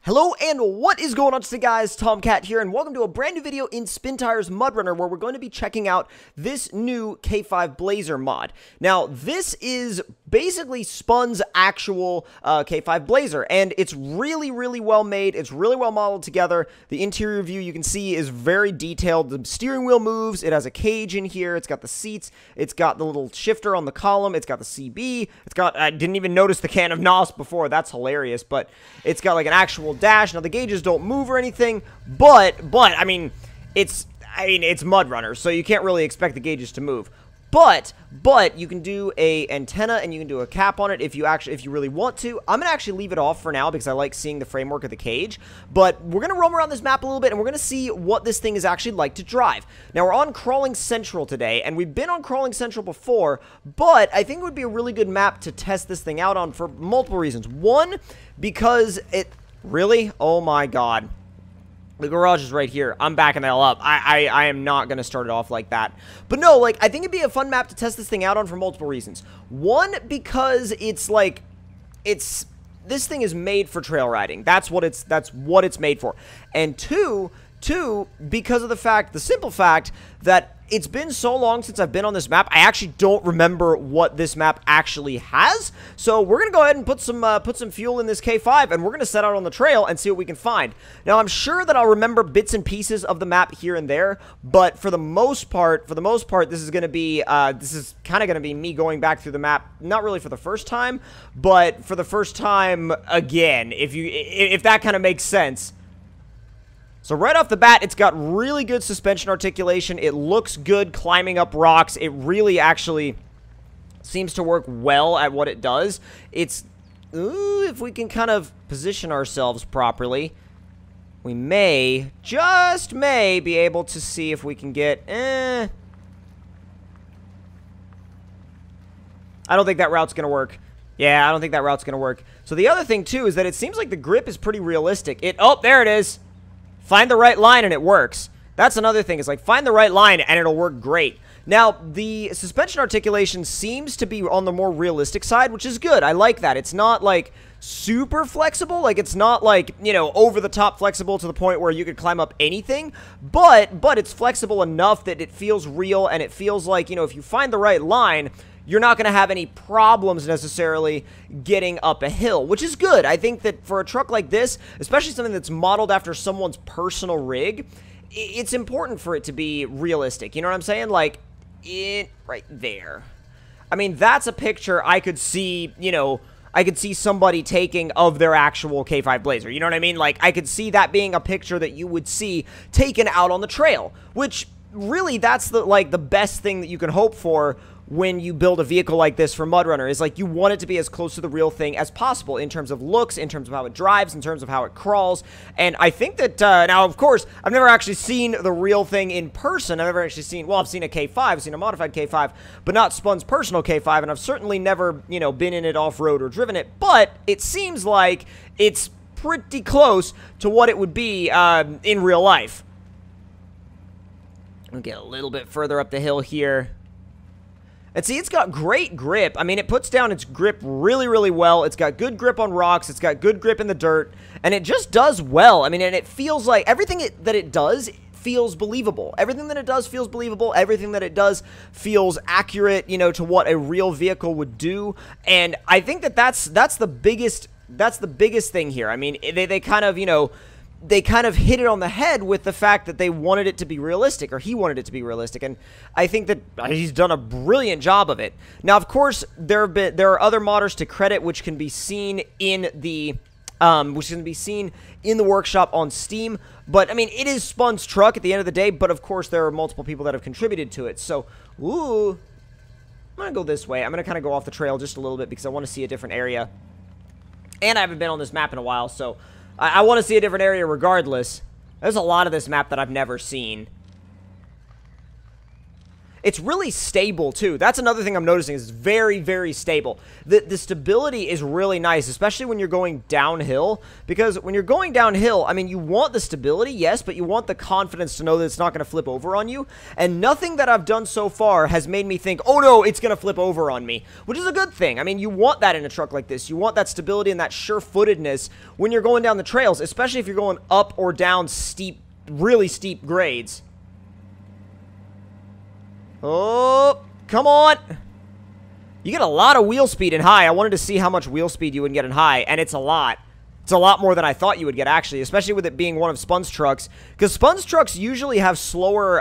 Hello and what is going on today, guys? Tomcat here, and welcome to a brand new video in SpinTires MudRunner, where we're going to be checking out this new K5 Blazer mod. Now, this is basically Spun's actual K5 Blazer, and it's really well made. It's really well modeled together. The interior view, you can see, is very detailed. The steering wheel moves. It has a cage in here. It's got the seats. It's got the little shifter on the column. It's got the CB. It's got, I didn't even notice the can of NOS before. That's hilarious, but it's got like an actual dash. Now the gauges don't move or anything, but I mean it's MudRunner, so you can't really expect the gauges to move. But you can do a antenna and you can do a cap on it if you really want to. I'm gonna actually leave it off for now because I like seeing the framework of the cage. But we're gonna roam around this map a little bit and we're gonna see what this thing is actually like to drive. Now we're on Crawling Central today, and we've been on Crawling Central before, but I think it would be a really good map to test this thing out on for multiple reasons. One, because it really? Oh my god. The garage is right here. I'm backing the hell up. I am not going to start it off like that. But no, like, I think it'd be a fun map to test this thing out on for multiple reasons. One, because it's like, this thing is made for trail riding. That's what it's made for. And two, because of the simple fact that it's been so long since I've been on this map, I actually don't remember what this map actually has. So we're gonna go ahead and put some fuel in this K5, and we're gonna set out on the trail and see what we can find. Now I'm sure that I'll remember bits and pieces of the map here and there, but for the most part, this is gonna be kind of gonna be me going back through the map, not really for the first time, but for the first time again, if that kind of makes sense. So right off the bat, it's got really good suspension articulation. It looks good climbing up rocks. It really actually seems to work well at what it does. If we can kind of position ourselves properly, we just may be able to see if we can get, I don't think that route's going to work. Yeah, I don't think that route's going to work. So the other thing, too, is that it seems like the grip is pretty realistic. Oh, there it is. Find the right line and it works. That's another thing. Is like, find the right line and it'll work great. Now, the suspension articulation seems to be on the more realistic side, which is good. I like that. It's not, like, super flexible. Like, it's not, like, you know, over-the-top flexible to the point where you could climb up anything. But it's flexible enough that it feels real, and it feels like, you know, if you find the right line, you're not going to have any problems necessarily getting up a hill, which is good. I think that for a truck like this, especially something that's modeled after someone's personal rig, it's important for it to be realistic. You know what I'm saying? Like, right there. I mean, that's a picture I could see, you know, I could see somebody taking of their actual K5 Blazer. You know what I mean? Like, I could see that being a picture that you would see taken out on the trail, which really, that's the best thing that you can hope for when you build a vehicle like this for MudRunner, is like, you want it to be as close to the real thing as possible in terms of looks, in terms of how it drives, in terms of how it crawls. And I think that, now, of course, I've never actually seen the real thing in person. I've never actually seen, well, I've seen a K5, I've seen a modified K5, but not Spun's personal K5, and I've certainly never, you know, been in it off-road or driven it, but it seems like it's pretty close to what it would be in real life. We'll get a little bit further up the hill here. And see, it's got great grip. I mean, it puts down its grip really well. It's got good grip on rocks. It's got good grip in the dirt. And it just does well. I mean, and it feels like everything that it does feels believable. Everything that it does feels believable. Everything that it does feels accurate, you know, to what a real vehicle would do. And I think that that's the biggest thing here. I mean, they kind of, you know, they kind of hit it on the head with the fact that they wanted it to be realistic, or he wanted it to be realistic, and I think that he's done a brilliant job of it. Now, of course, there are other modders to credit, which can be seen in the workshop on Steam. But I mean, it is Spun's truck at the end of the day. But of course, there are multiple people that have contributed to it. So, I'm gonna go this way. I'm gonna kind of go off the trail just a little bit because I want to see a different area, and I haven't been on this map in a while, so I want to see a different area regardless. There's a lot of this map that I've never seen. It's really stable, too. That's another thing I'm noticing, is it's very, very stable. The stability is really nice, especially when you're going downhill, because when you're going downhill, I mean, you want the stability, yes, but you want the confidence to know that it's not going to flip over on you, and nothing that I've done so far has made me think, oh no, it's going to flip over on me, which is a good thing. I mean, you want that in a truck like this. You want that stability and that sure-footedness when you're going down the trails, especially if you're going up or down steep, really steep grades. Oh, come on. You get a lot of wheel speed in high. I wanted to see how much wheel speed you would get in high, and it's a lot. It's a lot more than I thought you would get, actually, especially with it being one of Spun's trucks, because Spun's trucks usually have slower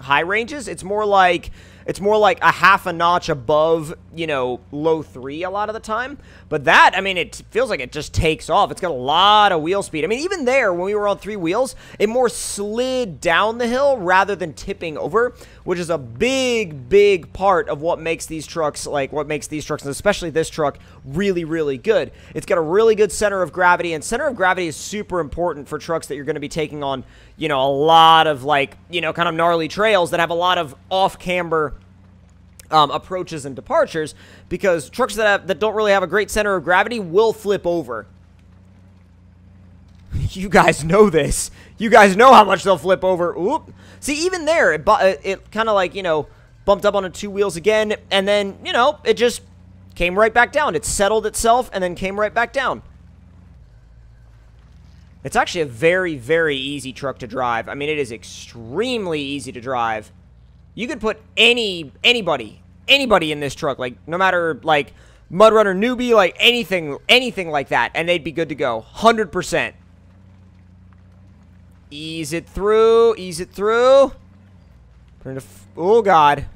high ranges. It's more like a half a notch above, you know, low 3 a lot of the time. But that, I mean, it feels like it just takes off. It's got a lot of wheel speed. I mean, even there, when we were on 3 wheels, it more slid down the hill rather than tipping over, which is a big, big part of what makes these trucks, and especially this truck, really, really good. It's got a really good center of gravity, and center of gravity is super important for trucks that you're going to be taking on, you know, a lot of, like, you know, kind of gnarly trails that have a lot of off-camber approaches and departures, because trucks that don't really have a great center of gravity will flip over. You guys know this. You guys know how much they'll flip over. Oop. See, even there, it kind of, like, you know, bumped up onto 2 wheels again, and then, you know, it just came right back down. It settled itself and then came right back down. It's actually a very, very easy truck to drive. I mean, it is extremely easy to drive. You could put anybody in this truck, like, no matter, like, MudRunner newbie, like, anything like that, and they'd be good to go. 100%. Ease it through, ease it through. Oh, God.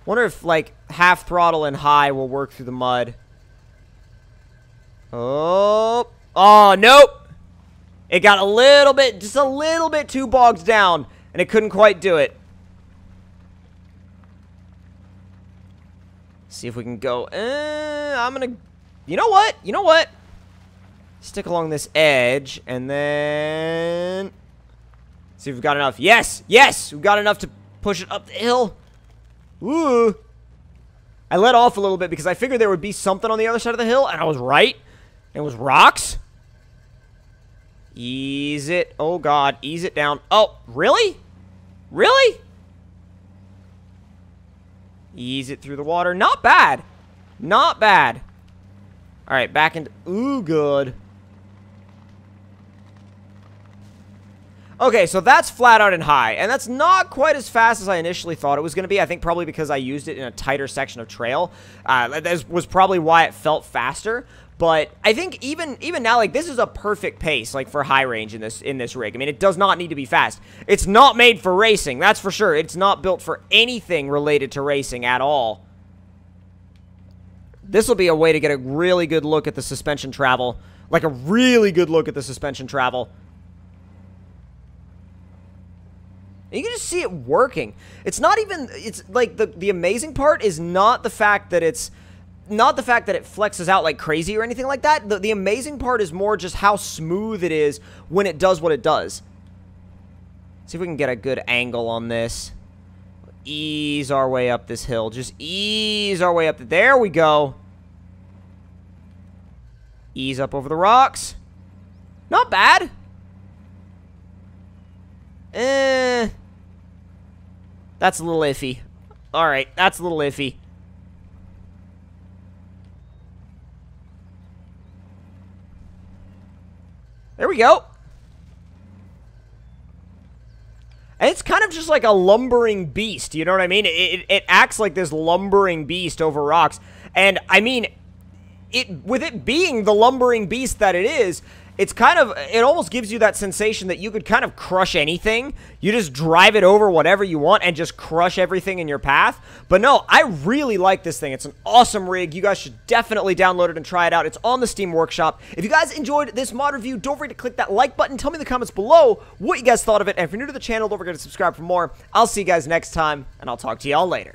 Wonder if, like, half throttle and high will work through the mud. Oh, nope. It got a little bit, just a little bit too bogged down, and it couldn't quite do it. See if we can go. I'm gonna. You know what? Stick along this edge, and then see if we've got enough. Yes, we've got enough to push it up the hill. Ooh. I let off a little bit because I figured there would be something on the other side of the hill, and I was right. It was rocks. Ease it. Oh, God. Ease it down. Oh, really? Really? Ease it through the water. Not bad. Not bad. All right, back into... Ooh, good. Okay, so that's flat out and high, and that's not quite as fast as I initially thought it was going to be. I think probably because I used it in a tighter section of trail. That was probably why it felt faster. But I think even now, like, this is a perfect pace, like, for high range in this rig. I mean, it does not need to be fast. It's not made for racing, that's for sure. It's not built for anything related to racing at all. This will be a way to get a really good look at the suspension travel. Like, a really good look at the suspension travel. And you can just see it working. It's not even... It's, like, the amazing part is not the fact that it's... Not the fact that it flexes out like crazy or anything like that. The amazing part is more just how smooth it is when it does what it does. See if we can get a good angle on this. Ease our way up this hill. Just ease our way up. There we go. Ease up over the rocks. Not bad. That's a little iffy. Alright, that's a little iffy. There we go. And it's kind of just like a lumbering beast, you know what I mean? It acts like this lumbering beast over rocks. And, I mean, with it being the lumbering beast that it is, it's kind of, it almost gives you that sensation that you could kind of crush anything. You just drive it over whatever you want and just crush everything in your path. But no, I really like this thing. It's an awesome rig. You guys should definitely download it and try it out. It's on the Steam Workshop. If you guys enjoyed this mod review, don't forget to click that like button. Tell me in the comments below what you guys thought of it. And if you're new to the channel, don't forget to subscribe for more. I'll see you guys next time, and I'll talk to y'all later.